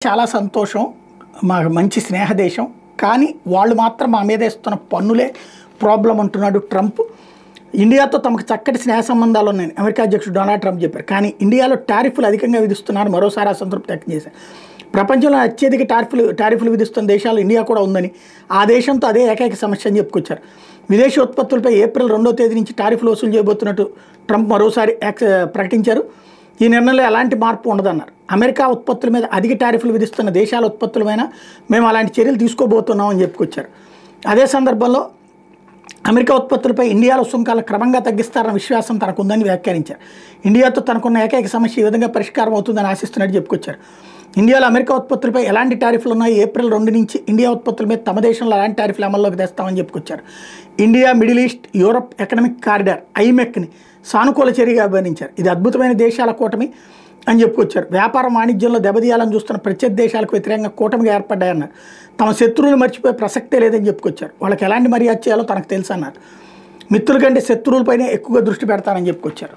చాలా సంతోషం, మాకు మంచి స్నేహ దేశం, కానీ వాళ్ళు మాత్రం మా మీద వేస్తున్న పన్నులే ప్రాబ్లం అంటున్నాడు ట్రంప్. ఇండియాతో తమకు చక్కటి స్నేహ సంబంధాలు ఉన్నాయని అమెరికా అధ్యక్షుడు డొనాల్డ్ ట్రంప్ చెప్పారు. కానీ ఇండియాలో టారిఫ్లు అధికంగా విధిస్తున్నారు, మరోసారి అసంతృప్తి వ్యక్తం చేశారు. ప్రపంచంలో అత్యధిక టారిఫ్లు విధిస్తున్న దేశాలు ఇండియా కూడా ఉందని, ఆ దేశంతో అదే ఏకైక సమస్య అని చెప్పుకొచ్చారు. విదేశీ ఉత్పత్తులపై ఏప్రిల్ 2వ తేదీ నుంచి టారిఫ్లు వసూలు చేయబోతున్నట్టు ట్రంప్ మరోసారి ప్రకటించారు. ఈ నిర్ణయంలో ఎలాంటి మార్పు ఉండదన్నారు. అమెరికా ఉత్పత్తుల మీద అధిక టారిఫ్లు విధిస్తున్న దేశాల ఉత్పత్తులమైనా మేము అలాంటి చర్యలు తీసుకోబోతున్నామని చెప్పుకొచ్చారు. అదే సందర్భంలో అమెరికా ఉత్పత్తులపై ఇండియాలో సుంకాలను క్రమంగా తగ్గిస్తారన్న విశ్వాసం తనకు ఉందని వ్యాఖ్యానించారు. ఇండియాతో తనకున్న ఏకైక సమస్య ఈ విధంగా పరిష్కారం అవుతుందని ఆశిస్తున్నట్టు చెప్పుకొచ్చారు. ఇండియాలో అమెరికా ఉత్పత్తులపై ఎలాంటి టారిఫ్లు ఉన్నాయి, ఏప్రిల్ 2 నుంచి ఇండియా ఉత్పత్తుల మీద తమ దేశంలో ఎలాంటి టారిఫ్లు అమల్లోకి తెస్తామని చెప్పుకొచ్చారు. India Middle East Europe economic corridor ఐమెక్ని సానుకూల చర్యగా అభివర్ణించారు. ఇది అద్భుతమైన దేశాల కూటమి అని చెప్పుకొచ్చారు. వ్యాపారం వాణిజ్యంలో దెబ్బతీయాలని చూస్తున్న ప్రత్యర్థి దేశాలకు వ్యతిరేకంగా కూటమిగా ఏర్పడ్డాయన్నారు. తమ శత్రువులు మర్చిపోయే ప్రసక్తే లేదని చెప్పుకొచ్చారు. వాళ్ళకి ఎలాంటి మర్యాద చేయాలో తనకు తెలుసు అన్నారు. మిత్రుల కంటే శత్రువులపైనే ఎక్కువగా దృష్టి పెడతానని చెప్పుకొచ్చారు.